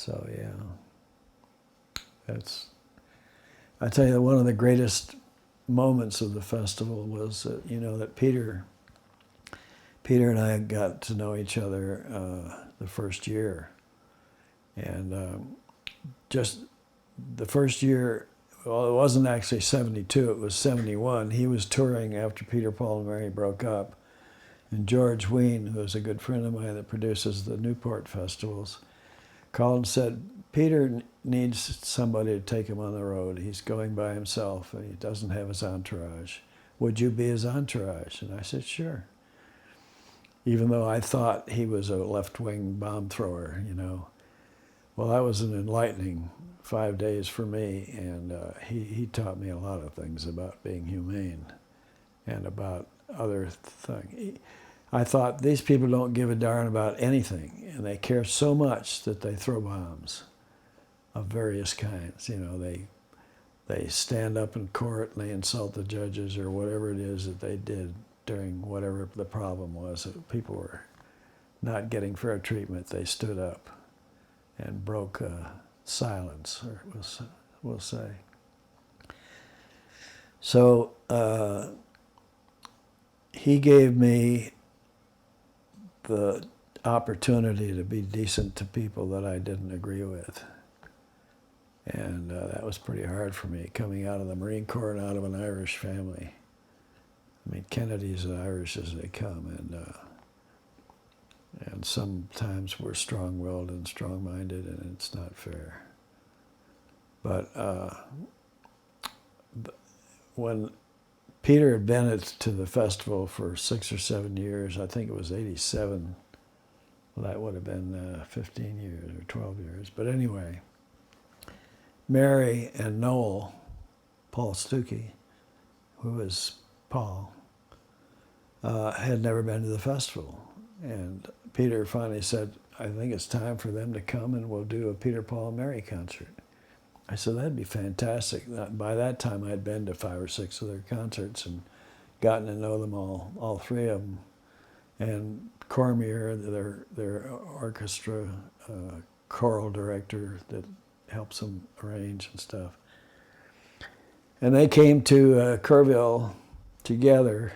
So yeah, I tell you, one of the greatest moments of the festival was that Peter and I got to know each other the first year, and just the first year. Well, it wasn't actually 72, it was 71. He was touring after Peter, Paul, and Mary broke up. And George Wein, who is a good friend of mine that produces the Newport festivals, called and said, Peter needs somebody to take him on the road. He's going by himself and he doesn't have his entourage. Would you be his entourage? And I said, sure. Even though I thought he was a left-wing bomb thrower, Well, that was an enlightening 5 days for me, and he taught me a lot of things about being humane and about other things. I thought these people don't give a darn about anything, and they care so much that they throw bombs of various kinds. They stand up in court and they insult the judges or whatever it is that they did during whatever the problem was. That people were not getting fair treatment. They stood up and broke silence, or we'll say. So he gave me the opportunity to be decent to people that I didn't agree with. And that was pretty hard for me, coming out of the Marine Corps and out of an Irish family. I mean, Kennedy's as Irish as they come, and sometimes we're strong-willed and strong-minded, and it's not fair. But when Peter had been to the festival for 6 or 7 years, I think it was 87, well, that would have been 15 years or 12 years. But anyway, Mary and Noel, Paul Stuckey, who is Paul, had never been to the festival. And Peter finally said, I think it's time for them to come and we'll do a Peter, Paul, and Mary concert. I said, that'd be fantastic. By that time, I'd been to 5 or 6 of their concerts and gotten to know them all 3 of them. And Cormier, their orchestra choral director that helps them arrange and stuff. And they came to Kerrville together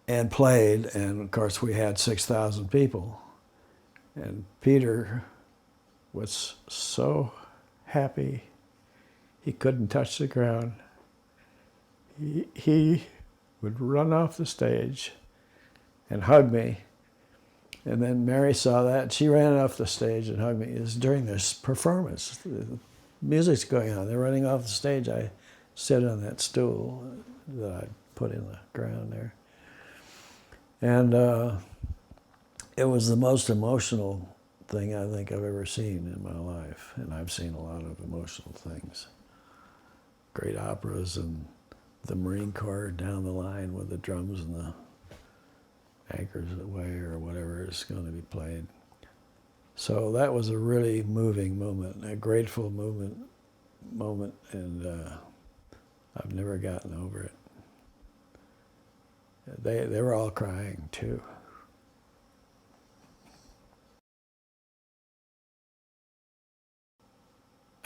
and played, and of course we had 6,000 people. And Peter was so happy he couldn't touch the ground. He would run off the stage and hug me. And then Mary saw that. She ran off the stage and hugged me. It was during this performance. The music's going on. They're running off the stage. I sit on that stool that I put in the ground there. And it was the most emotional thing I think I've ever seen in my life. And I've seen a lot of emotional things. Great operas and the Marine Corps down the line with the drums and the Anchors Away or whatever is going to be played. So that was a really moving moment, a grateful moment, and I've never gotten over it. They were all crying too.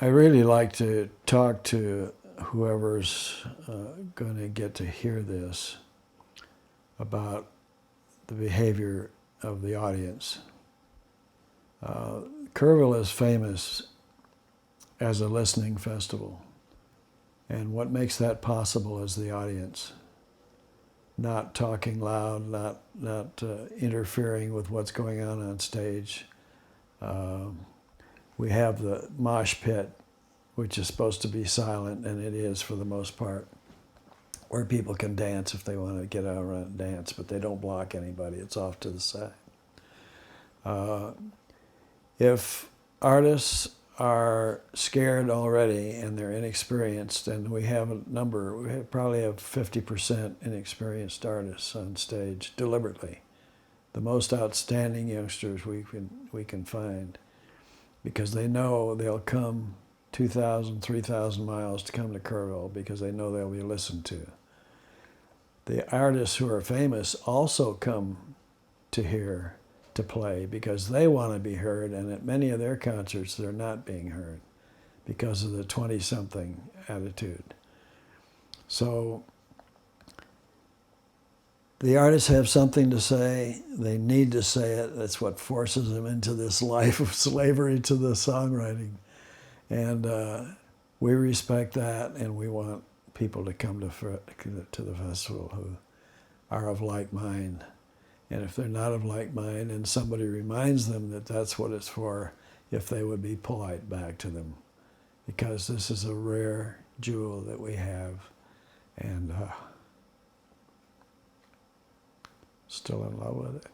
I really like to talk to whoever's going to get to hear this about the behavior of the audience. Kerrville is famous as a listening festival, and what makes that possible is the audience. Not talking loud, not interfering with what's going on stage. We have the mosh pit, which is supposed to be silent, and it is for the most part, where people can dance if they want to get out around and dance, but they don't block anybody. It's off to the side. If artists are scared already and they're inexperienced, and we have a number, probably have 50% inexperienced artists on stage deliberately. The most outstanding youngsters we can find, because they know they'll come 2,000, 3,000 miles to come to Kerrville because they know they'll be listened to. The artists who are famous also come to hear to play because they want to be heard, and at many of their concerts they're not being heard because of the 20-something attitude. So the artists have something to say. They need to say it. That's what forces them into this life of slavery to the songwriting. And we respect that, and we want people to come to the festival who are of like mind. And if they're not of like mind and somebody reminds them that that's what it's for, if they would be polite back to them. Because this is a rare jewel that we have. And still in love with it.